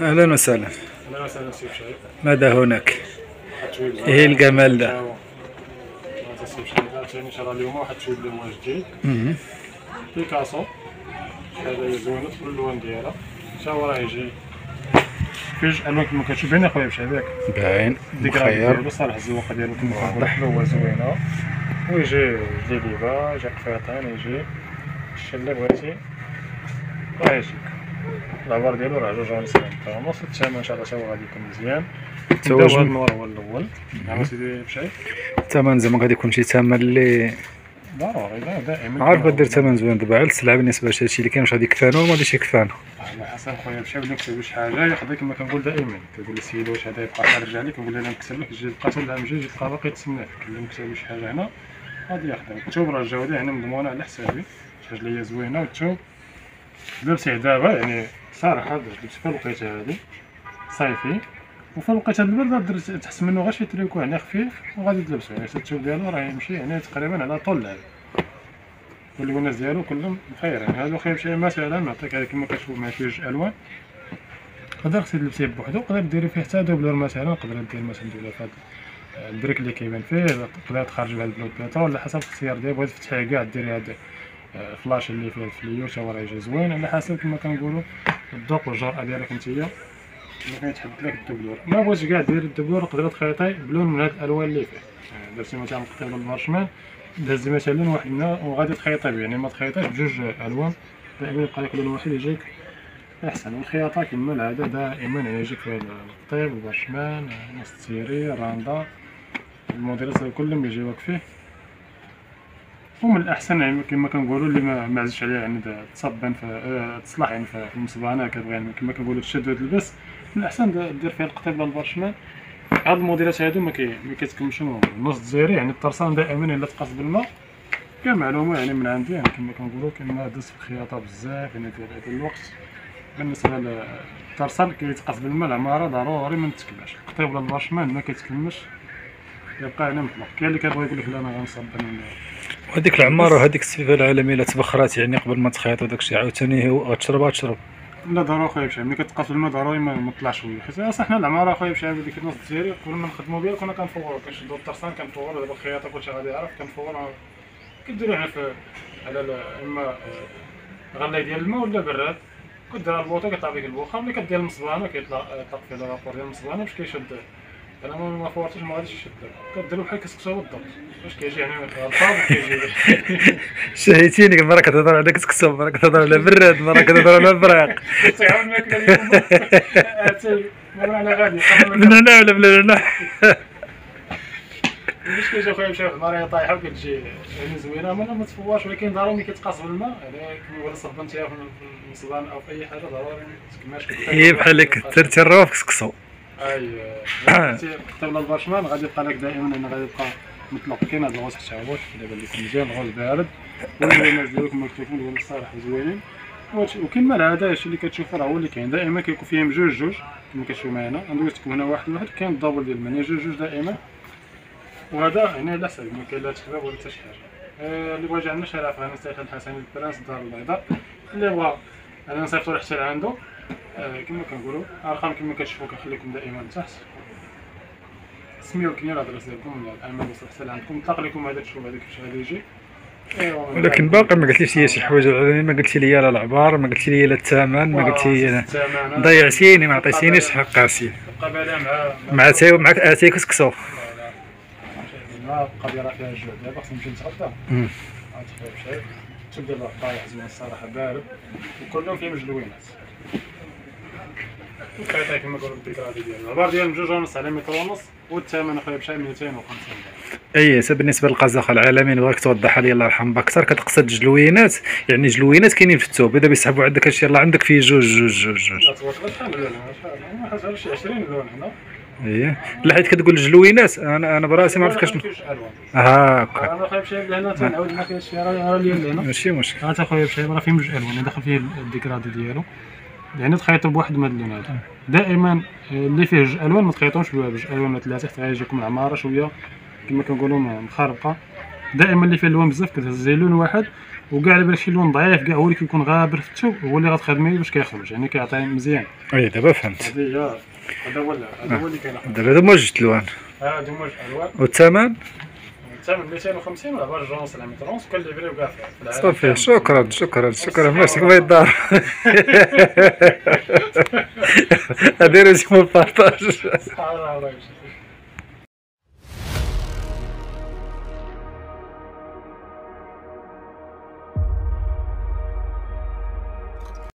أهلا وسهلا. اهلا وسهلا سي بشاير. ماذا هناك؟ واحد التويب زوين. إيه الجمال ده؟ هذا سي بشاير عاوتاني شرا اليوم واحد التويب اللي هو جديد بيكاسو. هذا زوينة في اللون ديالها، حتى هو راه يجي فيه جوج الوان كما كتشوف. باين اخويا بشاير ياك؟ باين الديكرات مخير. ديالو صراحة الزواقة ديالو كما كنقولو حلوة زوينة، ويجي جليبة، يجي قفيطين، يجي الشي اللي بغيتي راه يجيك. العبار ديالو راه 2.50 ونص. الثمن ان شاء الله تا هو غادي يكون مزيان. نبداو بهذا النوار هو الاول. نعم سيدي بشاير. الثمن زعما غادي يكون شي ثمن اللي ضروري دائما عارف دير ثمن زوين دابا على السلعه بالنسبه لهادشي اللي كاين، واش غادي يكفانو ولا ما غاديش يكفانو. على حسب خويا بشاير، بلي نكتب شي حاجه ياخذ كما كنقول دائما. كتقول السيد واش هذا يبقى خارج عليك، نقول له انا نكتب لك، تجي تلقى العام الجاي تجي تلقى باقي تسناك. اللي نكتب شي حاجه هنا غادي ياخذها. الثوب راه الجوده هنا مضمونه على حسابي، شي حاجه اللي هي زوينه. والثوب لبسيه دابا يعني صراحه لبس في الوقيته هذه صيفي، وفي الوقيته البرد درت تحس منه غير شي تريكو يعني خفيف وغادي تلبسو. يعني الثوب ديالو راه يمشي يعني تقريبا على طول هذا، واللونات ديالو كلهم مخيرين. يعني هذا خويا بشي مثلا نعطيك هذا كما كتشوف معاه فيه جوج الوان. تقدر تلبسيه بوحدو، تقدر ديري فيه حتى دوبلور مثلا. تقدر دير مثلا دوله في هذا البريك اللي كيبان فيه، تقدر تخرج بهذا البلو بيترول على حسب الاختيار ديالك. بغيتي تفتحيه كاع ديري هذا فلاش اللي فيه الفليو تا هو راه يجي زوين على حسب كما كنقولوا الذوق والجرأه ديالك نتيا. ملي كيتحدد لك الدبلور ما بغيتش كاع دير الدبلور، تقدر تخيطي بلون من هاد الالوان اللي فيه. درتي مثلا قطيب البارشمان، دازي مثلا واحد منها وغادي تخيطي به، يعني ما تخيطيش بجوج الوان، دائما يبقى لك لون واحد يجيك احسن. والخياطه كما العاده دائما يعني يجيك في القطيب البارشمان، نص تيري، راندا، الموديلات كلهم يجيوك فيه. ومن الاحسن يعني كما كنقولوا اللي ما عزش عليه يعني تصبن في تصلح يعني في المصبانه، كتبغي يعني كما كنقولوا تشد وتلبس. من الاحسن دير فيها القطيب ولا البارشمان. هاد الموديلات هادو ما كيتكملش نص الجزائري، يعني الطرسان دائما الا تقاس بالماء. كمعلومه يعني من عندي يعني كما كنقولوا كما دز في الخياطه بزاف يعني في هذا الوقت. بالنسبه للطرسان كيتقاس بالماء العماره ضروري ما تتكملش. القطيب ولا البارشمان ما كيتكملش، يبقى هنا مطلق. كاين اللي كيبغي يقول لك لا انا غنصبن. وهذيك العماره وهذيك السفيفه العالميه الا تبخرات يعني قبل ما تخيط وداكشي عاوتاني هو غتشربها تشرب. لا ضروري خويا بشعب، ملي كتقاس الماء ضروري ما تطلعش شويه. حيت اصلا حنا العماره خويا بشعب ديك النص الجزائري قبل ما نخدمو بها كنا كنفورو، كنشدو الطرسان كنفورو. دابا الخياطه كلشي غادي يعرف كنفورو. كديرو هنا على اما غلاي ديال الماء ولا براد، كدير البوطه كيطلع بك البخار. ملي كدير المصبانه كيطلق فيه لابور ديال المصبانه باش كيشد. انا ما فورتش ما غاديش يشد، كديرو بحال كسكسو بالضبط باش كيجي يعني غلطان كيجي. شهيتيني مره كتهضر على كسكسو، مره كتهضر على براد، مره كتهضر على البراق. تعاون الماكله اليوم مرة على غادي من هنا ولا من هنا؟ باش كيجي خويا مشى النار طايحه وكتجي يعني زوينه. ما تفواش، ولكن ضروري ملي كيتقاس بالماء يعني كما قلت صبنتيها في المصبان او في اي حاجه ضروري ما تكماش. هي بحال هكا درتي الروف في كسكسو. حتى ولا البارشمان غادي يبقى لك دائما انه غادي يبقى مطلق. كاين هذا الغوص حتى هو دابا اللي يكون مزيان الغوص بارد، واللونات ديالو كما كتشوفوا هو الصراحه زوينين. وكما العاده هادشي اللي كتشوفو راه هو اللي كاين دائما كيكون فيهم جوج كما كتشوفوا معنا. ندوزتكم هنا واحد كاين الدبل ديال المنيا جوج دائما. وهذا يعني على حسب ما كاين لا تكباب ولا حتى شي حاجه. اللي بغى يجي عندنا شارع في غنستيخ الحسني البراس الدار البيضاء. اللي بغى انا نصيفطو حتى لعندو. كما كنقولوا الارقام كما كتشوفوا كنخليكم دائما تحت. سميو الكنيه الادريس ديالكم ولا الامان وصل حتى لعندكم. نطلق لكم هذاك شوف هذاك كيفاش غادي يجي. ولكن باقي ما قلتليش لي شي حوايج على، ما قلتي لي لا العبار، ما قلتي لي لا الثمن، ما قلتي ضيعتيني ما عطيتينيش حق اسي. بقى بالها مع تاي معك اتي كسكسو. القضيه راه فيها الجوع دابا خصنا نمشيو نتغدى. غتخرج بشيء تبدا بقى طايح زوين الصراحه بارد وكلهم فيهم جلوينات. وكيعطيك كما قالوا الذكرى ديالو العبار ديال 2.5 على متر ونص. والثمن اخويا بشحال 250 اي بالنسبه للقزاقه العالمي نبغيك توضحها لي الله يرحم باك اكثر. كتقصد جلوينات يعني جلوينات كاينين في الثوب اذا بيسحبوا عندك هادشي يلاه عندك فيه جوج. لا توصل شحال ولا ما حاجه شي 20 لون هنا. ايه لا حيت كتقول جلوينات انا براسي ما عرفت كاش. هاكا انا خويا بشحال هنا تنعاود ما كاينش فيها راه ديال هنا ماشي مشكل. هذا خويا بشحال راه فيه جوج الوان داخل فيه الذكرى ديالو. يعني تخيطوا بواحد من هاد اللون هذا دائما. اللي فيه جوج الوان ما تخيطوش بجوج الوان ولا ثلاثه حتى يجيكم العماره شويه كما كنقولوا مخربقه. دائما اللي فيه اللون بزاف كتهزي لون واحد وكاع الا شي لون ضعيف كاع هو اللي كيكون غابر في الثوب هو اللي غتخدمي باش كيخرج، يعني كيعطي مزيان. اي دابا فهمت. هذه هي، هذا هو اللي كاين. دابا هادو هما جوج الوان. هادو هما الالوان. والثمن؟ الثمن 250 ولا باش جونس لا مترونس كنليفريو كاع في صافي، شكرا ميرسي الله يدار. اديروا زي ما بارطاج. العالم.